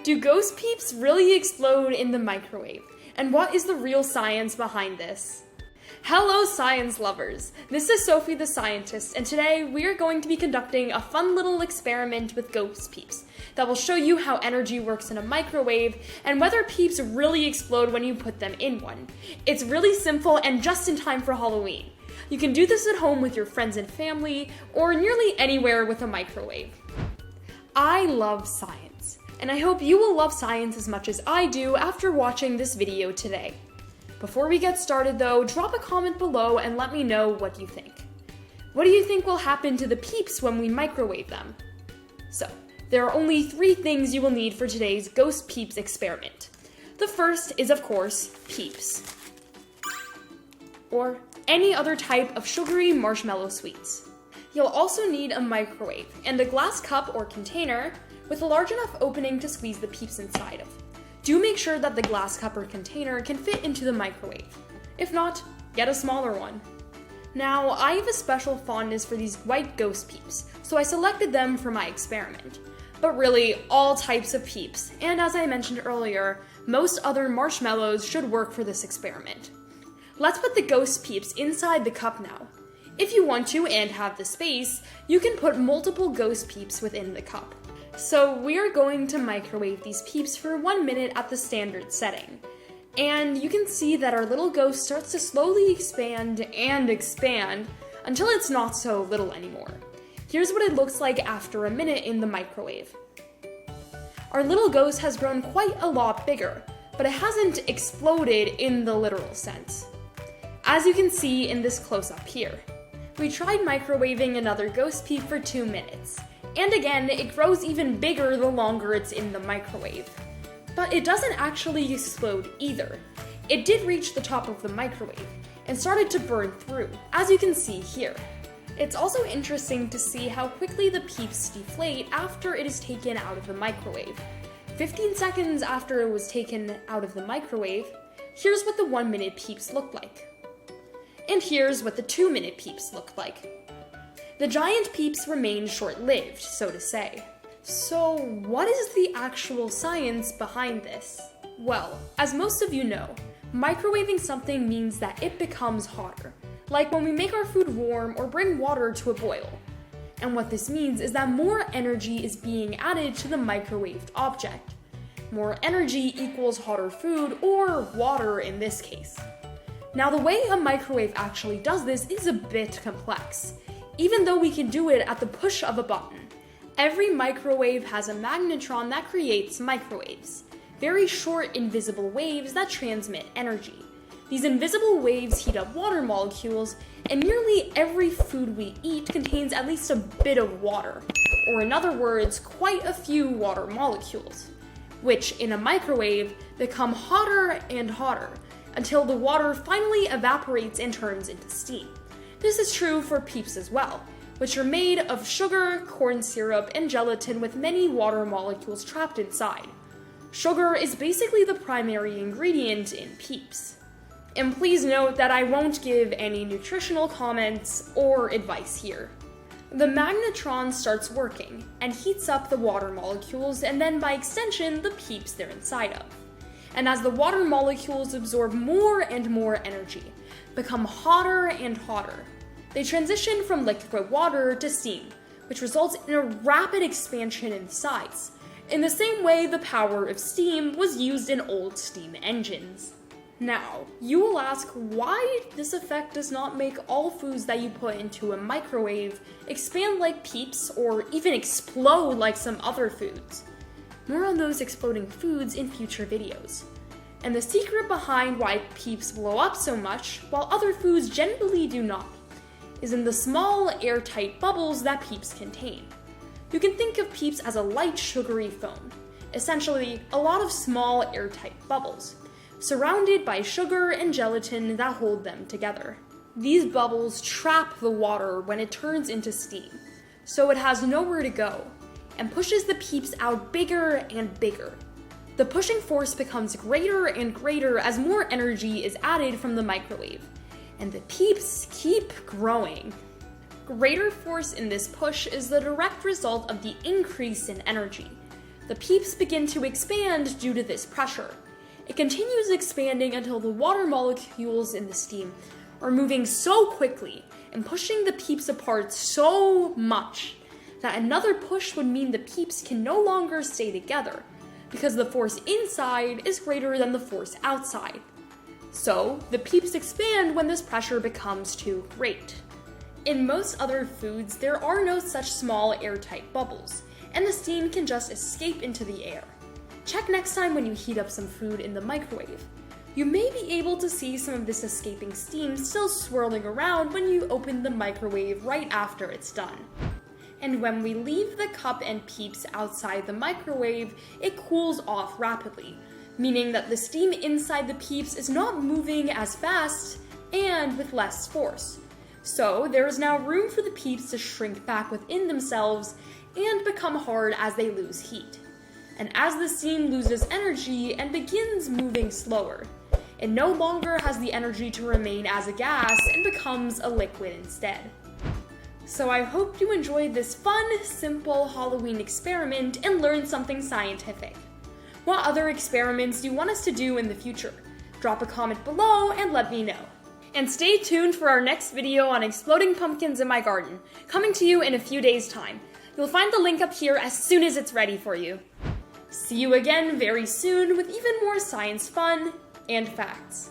Do ghost peeps really explode in the microwave? And what is the real science behind this? Hello science lovers! This is Sophie the scientist, and today we are going to be conducting a fun little experiment with ghost peeps that will show you how energy works in a microwave and whether peeps really explode when you put them in one. It's really simple and just in time for Halloween. You can do this at home with your friends and family, or nearly anywhere with a microwave. I love science, and I hope you will love science as much as I do after watching this video today. Before we get started though, drop a comment below and let me know what you think. What do you think will happen to the peeps when we microwave them? So, there are only 3 things you will need for today's Ghost Peeps experiment. The first is, of course, Peeps, or any other type of sugary marshmallow sweets. You'll also need a microwave and a glass cup or container with a large enough opening to squeeze the peeps inside of. Do make sure that the glass cup or container can fit into the microwave. If not, get a smaller one. Now, I have a special fondness for these white ghost peeps, so I selected them for my experiment. But really, all types of peeps, and as I mentioned earlier, most other marshmallows should work for this experiment. Let's put the ghost peeps inside the cup now. If you want to and have the space, you can put multiple ghost peeps within the cup. So we are going to microwave these peeps for 1 minute at the standard setting. And you can see that our little ghost starts to slowly expand and expand until it's not so little anymore. Here's what it looks like after a minute in the microwave. Our little ghost has grown quite a lot bigger, but it hasn't exploded in the literal sense. As you can see in this close-up here, we tried microwaving another ghost peep for 2 minutes. And again, it grows even bigger the longer it's in the microwave. But it doesn't actually explode either. It did reach the top of the microwave and started to burn through, as you can see here. It's also interesting to see how quickly the peeps deflate after it is taken out of the microwave. 15 seconds after it was taken out of the microwave, here's what the 1 minute peeps look like. And here's what the 2 minute peeps look like. The giant peeps remain short-lived, so to say. So, what is the actual science behind this? Well, as most of you know, microwaving something means that it becomes hotter, like when we make our food warm or bring water to a boil. And what this means is that more energy is being added to the microwaved object. More energy equals hotter food, or water in this case. Now, the way a microwave actually does this is a bit complex. Even though we can do it at the push of a button, every microwave has a magnetron that creates microwaves, very short invisible waves that transmit energy. These invisible waves heat up water molecules, and nearly every food we eat contains at least a bit of water, or in other words, quite a few water molecules, which in a microwave become hotter and hotter until the water finally evaporates and turns into steam. This is true for peeps as well, which are made of sugar, corn syrup, and gelatin with many water molecules trapped inside. Sugar is basically the primary ingredient in peeps. And please note that I won't give any nutritional comments or advice here. The magnetron starts working and heats up the water molecules and then by extension the peeps they're inside of. And as the water molecules absorb more and more energy, become hotter and hotter, they transition from liquid water to steam, which results in a rapid expansion in size, in the same way the power of steam was used in old steam engines. Now, you will ask why this effect does not make all foods that you put into a microwave expand like peeps or even explode like some other foods. More on those exploding foods in future videos. And the secret behind why peeps blow up so much, while other foods generally do not, is in the small, airtight bubbles that peeps contain. You can think of peeps as a light, sugary foam, essentially a lot of small, airtight bubbles, surrounded by sugar and gelatin that hold them together. These bubbles trap the water when it turns into steam, so it has nowhere to go, and pushes the peeps out bigger and bigger. The pushing force becomes greater and greater as more energy is added from the microwave, and the peeps keep growing. Greater force in this push is the direct result of the increase in energy. The Peeps begin to expand due to this pressure. It continues expanding until the water molecules in the steam are moving so quickly and pushing the Peeps apart so much that another push would mean the Peeps can no longer stay together because the force inside is greater than the force outside. So, the Peeps expand when this pressure becomes too great. In most other foods, there are no such small airtight bubbles, and the steam can just escape into the air. Check next time when you heat up some food in the microwave. You may be able to see some of this escaping steam still swirling around when you open the microwave right after it's done. And when we leave the cup and Peeps outside the microwave, it cools off rapidly, meaning that the steam inside the Peeps is not moving as fast and with less force. So there is now room for the Peeps to shrink back within themselves and become hard as they lose heat. And as the steam loses energy and begins moving slower, it no longer has the energy to remain as a gas and becomes a liquid instead. So I hope you enjoyed this fun, simple Halloween experiment and learned something scientific. What other experiments do you want us to do in the future? Drop a comment below and let me know. And stay tuned for our next video on exploding pumpkins in my garden, coming to you in a few days' time. You'll find the link up here as soon as it's ready for you. See you again very soon with even more science fun and facts.